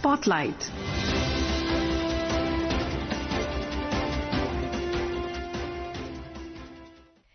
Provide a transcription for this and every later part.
Spotlight.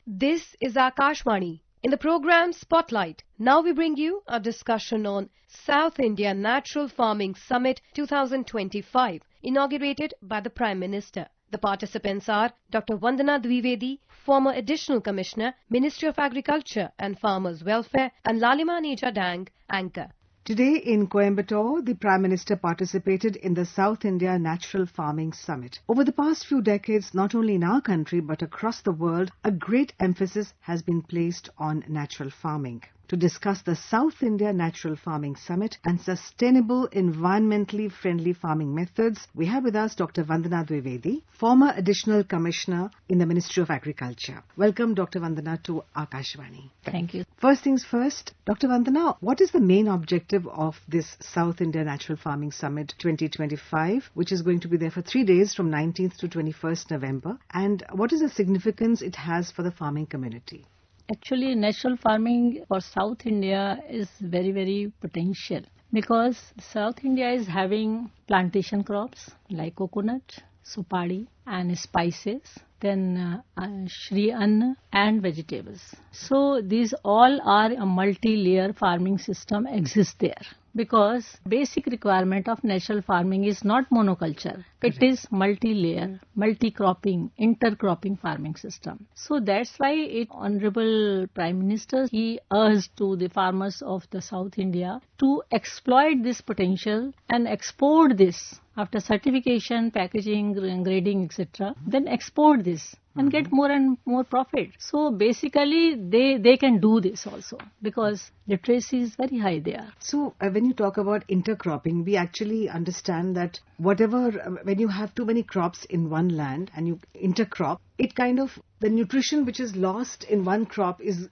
This is Akashvani. In the program Spotlight, now we bring you a discussion on South India Natural Farming Summit 2025, inaugurated by the Prime Minister. The participants are Dr. Vandana Dwivedi, former Additional Commissioner, Ministry of Agriculture and Farmers Welfare, and Lalima Neja Dang, anchor. Today in Coimbatore, the Prime Minister participated in the South India Natural Farming Summit. Over the past few decades, not only in our country but across the world, a great emphasis has been placed on natural farming. To discuss the South India Natural Farming Summit and sustainable, environmentally friendly farming methods, we have with us Dr. Vandana Dwivedi, former Additional Commissioner in the Ministry of Agriculture. Welcome, Dr. Vandana, to Akashvani. Thank you. First things first, Dr. Vandana, what is the main objective of this South India Natural Farming Summit 2025, which is going to be there for 3 days from 19th to 21st November, and what is the significance it has for the farming community? Actually, natural farming for South India is very, very potential because South India is having plantation crops like coconut, supari and spices, then Shri Anna and vegetables. So these all are a multi-layer farming system exists there. Because basic requirement of natural farming is not monoculture. It is multi-layer, multi-cropping, intercropping farming system. So that's why Honorable Prime Minister, he urged to the farmers of the South India to exploit this potential and export this after certification, packaging, grading, etc. Then export this and get more and more profit. So basically they can do this also because literacy is very high there. So when you talk about intercropping, we actually understand that when you have too many crops in one land and you intercrop, it kind of, the nutrition which is lost in one crop is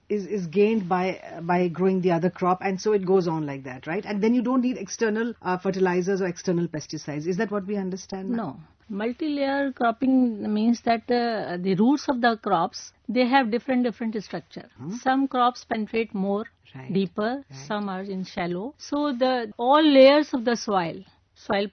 gained by growing the other crop, and so it goes on like that, right? And then you don't need external fertilizers or external pesticides. Is that what we understand now? No. Multi-layer cropping means that the roots of the crops, they have different structure. Some crops penetrate more, deeper, some are in shallow. So all layers of the soil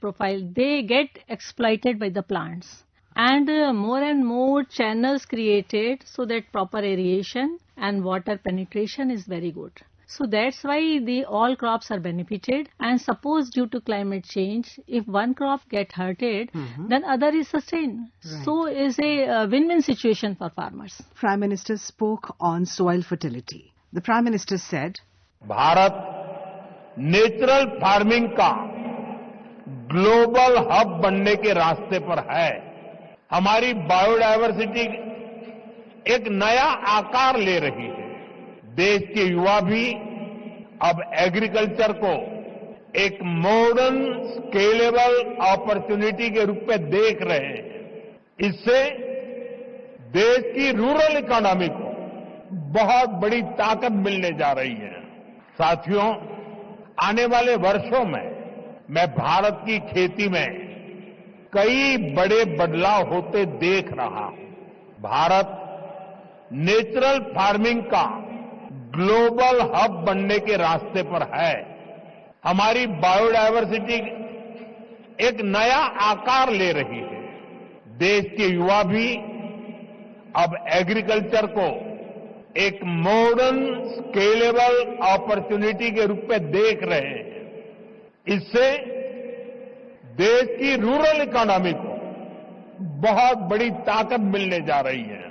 profile, they get exploited by the plants. And more and more channels created so that proper aeration and water penetration is very good. So that's why all crops are benefited, and suppose due to climate change, if one crop get hurted, then other is sustained. Right. So it's a win-win situation for farmers. Prime Minister spoke on soil fertility. The Prime Minister said, Bharat natural farming का global hub बनने के रास्ते पर है. हमारी biodiversity एक नया आकार ले रही है. देश के युवा भी अब एग्रीकल्चर को एक मॉडर्न स्केलेबल अपॉर्चुनिटी के रूप में देख रहे हैं. इससे देश की रूरल इकोनॉमी को बहुत बड़ी ताकत मिलने जा रही है. साथियों, आने वाले वर्षों में मैं भारत की खेती में कई बड़े बदलाव होते देख रहा हूं. भारत नेचुरल फार्मिंग का ग्लोबल हब बनने के रास्ते पर है. हमारी बायोडायवर्सिटी एक नया आकार ले रही है. देश के युवा भी अब एग्रीकल्चर को एक मॉडर्न स्केलेबल अपॉर्चुनिटी के रूप में देख रहे हैं. इससे देश की रूरल इकोनॉमी को बहुत बड़ी ताकत मिलने जा रही है.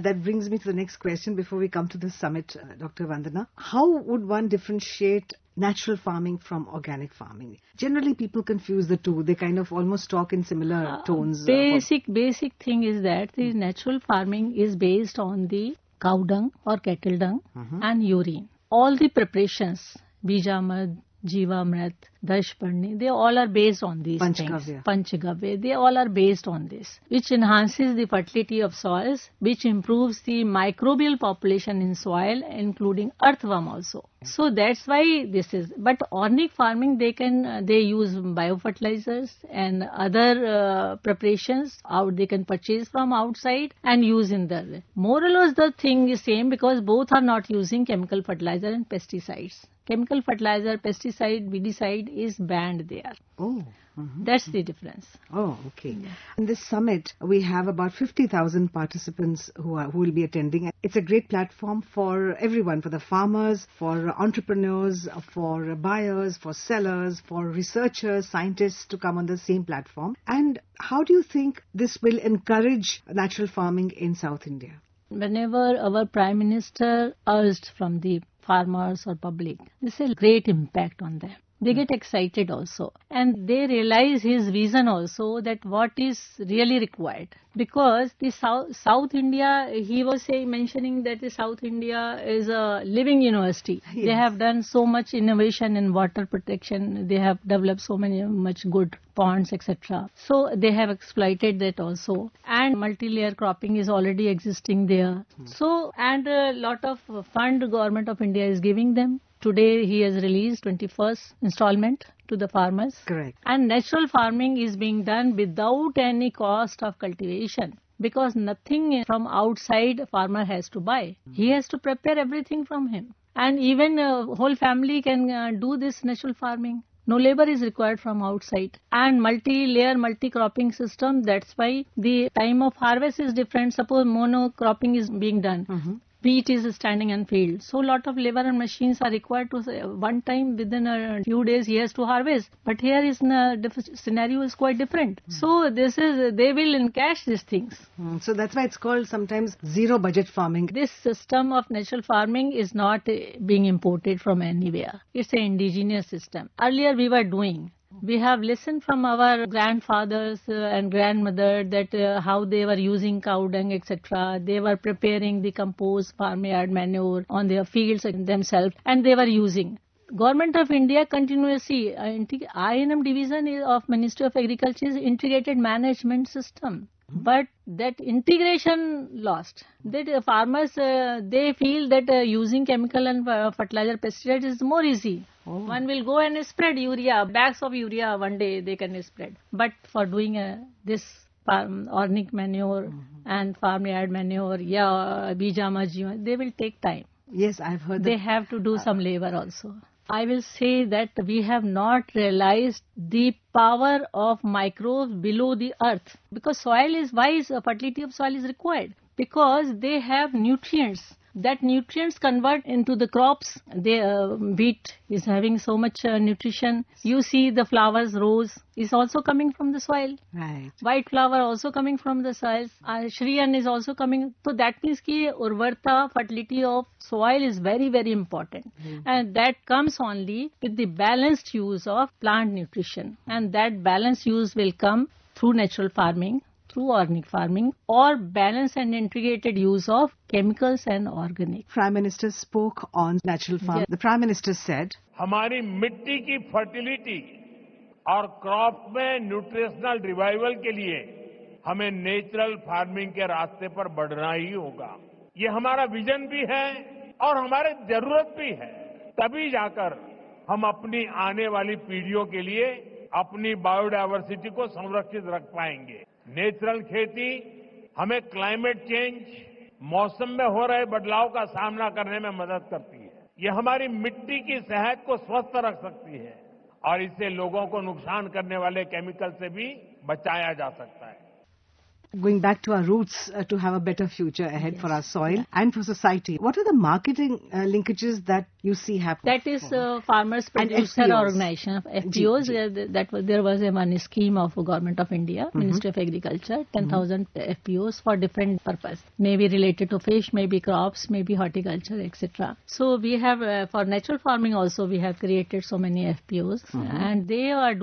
That brings me to the next question before we come to the summit, Dr. Vandana. How would one differentiate natural farming from organic farming? Generally, people confuse the two. They kind of almost talk in similar tones. Basic thing is that the natural farming is based on the cow dung or cattle dung and urine. All the preparations, Bijamad, Jivamrit, Dashparni, they all are based on these things. Panchgavya, they all are based on this, which enhances the fertility of soils, which improves the microbial population in soil, including earthworm also. So that's why this is. But organic farming, they use biofertilizers and other preparations they can purchase from outside and use in the. More or less the thing is same because both are not using chemical fertilizer and pesticides. chemical fertilizer, pesticide, weedicide is banned there. Oh. That's the difference. Oh, okay. In this summit, we have about 50,000 participants who will be attending. It's a great platform for everyone, for the farmers, for entrepreneurs, for buyers, for sellers, for researchers, scientists to come on the same platform. And how do you think this will encourage natural farming in South India? Whenever our Prime Minister urged from the farmers or public, this has a great impact on them. They get excited also, and they realize his vision also, that what is really required. Because the South India, he was mentioning that the South India is a living university. Yes. They have done so much innovation in water protection. They have developed so much good ponds, etc. So they have exploited that also. And multi-layer cropping is already existing there. So, and a lot of fund government of India is giving them. Today he has released 21st installment to the farmers. Correct. And natural farming is being done without any cost of cultivation, because nothing from outside farmer has to buy. He has to prepare everything from him. And even a whole family can do this natural farming. No labor is required from outside. And multi-layer, multi-cropping system, that's why the time of harvest is different. Suppose monocropping is being done. Wheat is standing in field. So lot of labor and machines are required to one time within a few days he has to harvest. But here is scenario is quite different. So they will encash these things. So that's why it's called sometimes zero budget farming. This system of natural farming is not being imported from anywhere. It's an indigenous system. Earlier we were doing. We have listened from our grandfathers and grandmother that how they were using cow dung, etc. They were preparing the compost farmyard manure on their fields themselves, and they were using. Government of India continuously, INM division of Ministry of Agriculture is integrated management system. But that integration lost. That farmers, they feel that using chemical and fertilizer pesticide is more easy. One will go and spread urea, bags of urea one day they can spread. But for doing this organic manure and farmyard manure, bija, they will take time. Yes, I've heard that. They have to do some labor also. I will say that we have not realized the power of microbes below the earth, because fertility of soil is required, because they have nutrients. That nutrients convert into the crops. Wheat is having so much nutrition. You see the flowers, rose is also coming from the soil. Right. White flower also coming from the soil. Shriyan is also coming. So that means ki urvarta, fertility of soil is very, very important. And that comes only with the balanced use of plant nutrition. And that balanced use will come through natural farming, through organic farming, or balanced and integrated use of chemicals and organic. Prime Minister spoke on natural farming. Yes. The Prime Minister said, हमारी मिट्टी की fertility और crop में nutritional revival के लिए हमें natural farming के रास्ते पर बढ़ना ही होगा. ये हमारा विजन भी है और हमारी जरूरत भी है. तभी जाकर हम अपनी आने वाली पीढ़ियों के लिए अपनी बायोडायवर्सिटी को संरक्षित रख पाएंगे. नेचुरल खेती हमें क्लाइमेट चेंज, मौसम में हो रहे बदलाव का सामना करने में मदद करती है. ये हमारी मिट्टी की सेहत को स्वस्थ रख सकती है और इससे लोगों को नुकसान करने वाले केमिकल से भी बचाया जा सकता है. going back to our roots to have a better future ahead for our soil and for society. What are the marketing linkages that you see happening? That is Farmers Producer Organization of FPOs. There was one scheme of Government of India, Ministry of Agriculture, 10,000 FPOs for different purpose. Maybe related to fish, maybe crops, maybe horticulture, etc. So we have, for natural farming also, we have created so many FPOs and they are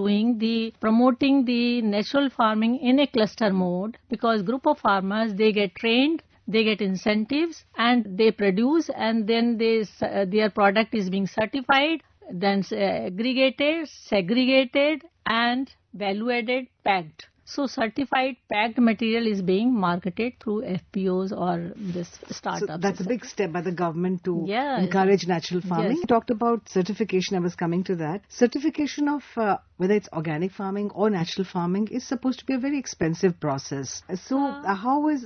promoting the natural farming in a cluster mode, because group of farmers, they get trained, they get incentives and they produce, and then their product is being certified, then aggregated, segregated and value added, packed. So certified packed material is being marketed through FPOs or this startups. So that's a big step by the government to encourage natural farming. Yes. You talked about certification. I was coming to that. Certification of whether it's organic farming or natural farming, is supposed to be a very expensive process. So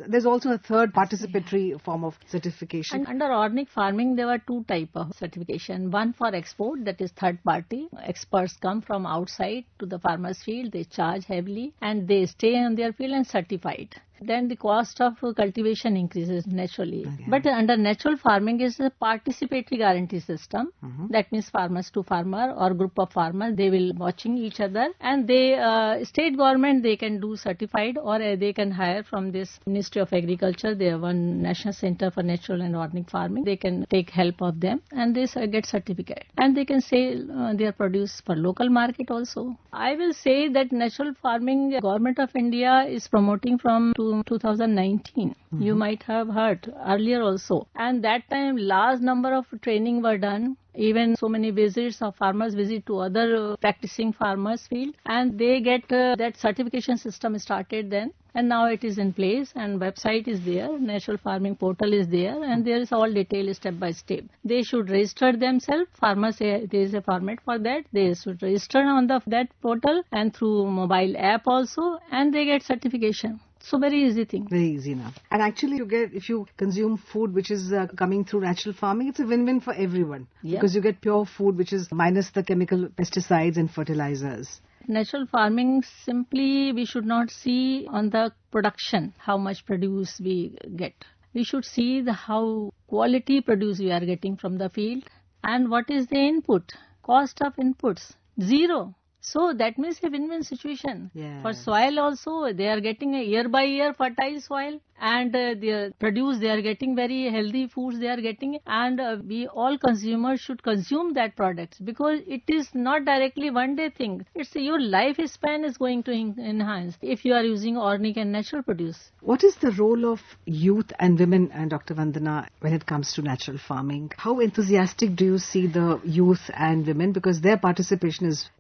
there's also a third participatory form of certification. And under organic farming, there were two types of certification. One for export, that is third party. Experts come from outside to the farmer's field, they charge heavily and they stay on their field and certified. Then the cost of cultivation increases naturally. Okay. But under natural farming is a participatory guarantee system. That means farmers to farmer or group of farmers, they will watching each other, and they state government, they can do certified, or they can hire from this Ministry of Agriculture. They have one National Center for Natural and Organic Farming. They can take help of them and they get certificate, and they can sell their produce for local market also. I will say that natural farming, Government of India is promoting from 2019. You might have heard earlier also. And that time large number of training were done. Even so many visits of farmers visit to other practicing farmers field, and they get that certification system started then. And now it is in place, and website is there, natural farming portal is there, and there is all detail step by step. They should register themselves. Farmers, there is a format for that. They should register on that portal and through mobile app also, and they get certification. So very easy thing. Very easy now. And actually if you consume food which is coming through natural farming, it's a win-win for everyone. Yeah. Because you get pure food which is minus the chemical pesticides and fertilizers. Natural farming, simply we should not see on the production how much produce we get. We should see how quality produce we are getting from the field, and what is the input, cost of inputs, zero. So that means a win-win situation. Yes. For soil also, they are getting a year by year fertile soil, and they produce, they are getting very healthy foods they are getting, and we all consumers should consume that products, because it is not directly one day thing. It's your lifespan is going to enhance if you are using organic and natural produce. What is the role of youth and women, and Dr. Vandana, when it comes to natural farming? How enthusiastic do you see the youth and women, because their participation is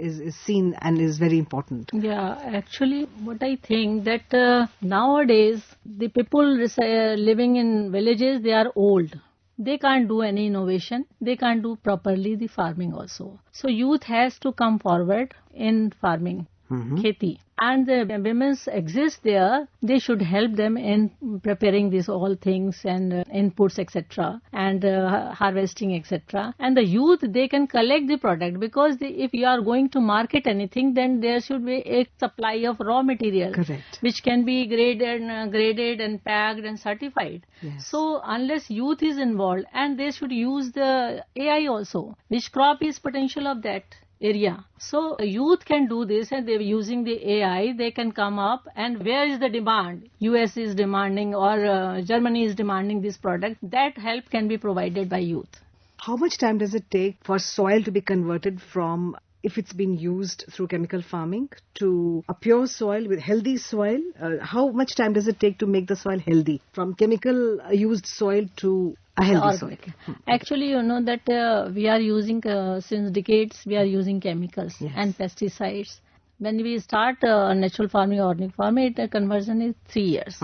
seen and is very important? Yeah, actually what I think that nowadays the people living in villages, they are old. They can't do any innovation. They can't do properly the farming also. So youth has to come forward in farming, kheti. And the women exist there, they should help them in preparing these all things and inputs etc. and harvesting etc. And the youth, they can collect the product, because if you are going to market anything, then there should be a supply of raw material. Correct. Which can be graded and packed and certified. Yes. So unless youth is involved, and they should use the AI also, which crop is potential of that area. So youth can do this, and they're using the AI, they can come up, and where is the demand? US is demanding, or Germany is demanding this product. That help can be provided by youth. How much time does it take for soil to be converted from, if it's been used through chemical farming, to a pure soil with healthy soil? How much time does it take to make the soil healthy, from chemical used soil to a healthy soil? Actually, you know that we are using, since decades, we are using chemicals and pesticides. When we start natural farming or organic farming, conversion is 3 years.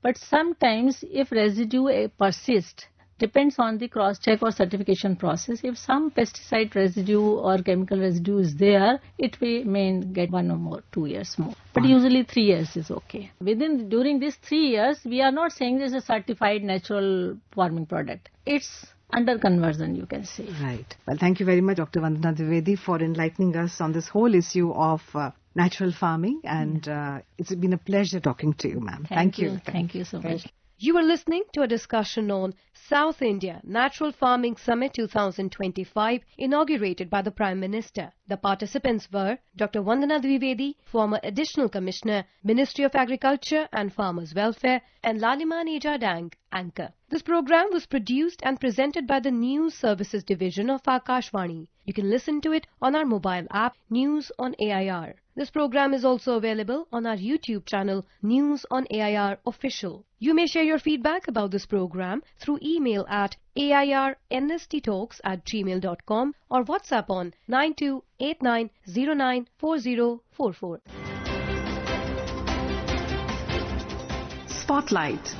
But sometimes if residue persists, depends on the cross-check or certification process. If some pesticide residue or chemical residue is there, it may get 1 or more, 2 years more. But usually 3 years is okay. During these 3 years, we are not saying this is a certified natural farming product. It's under conversion, you can say. Right. Well, thank you very much, Dr. Vandana Dwivedi, for enlightening us on this whole issue of natural farming. And it's been a pleasure talking to you, ma'am. Thank you. Thank you so much. You were listening to a discussion on South India Natural Farming Summit 2025, inaugurated by the Prime Minister. The participants were Dr. Vandana Dwivedi, former Additional Commissioner, Ministry of Agriculture and Farmers Welfare, and Lalima Neja Dang, anchor. This program was produced and presented by the News Services Division of Akashvani. You can listen to it on our mobile app, News on AIR. This program is also available on our YouTube channel, News on AIR Official. You may share your feedback about this program through email at airnsttalks@gmail.com or WhatsApp on 9289094044. Spotlight.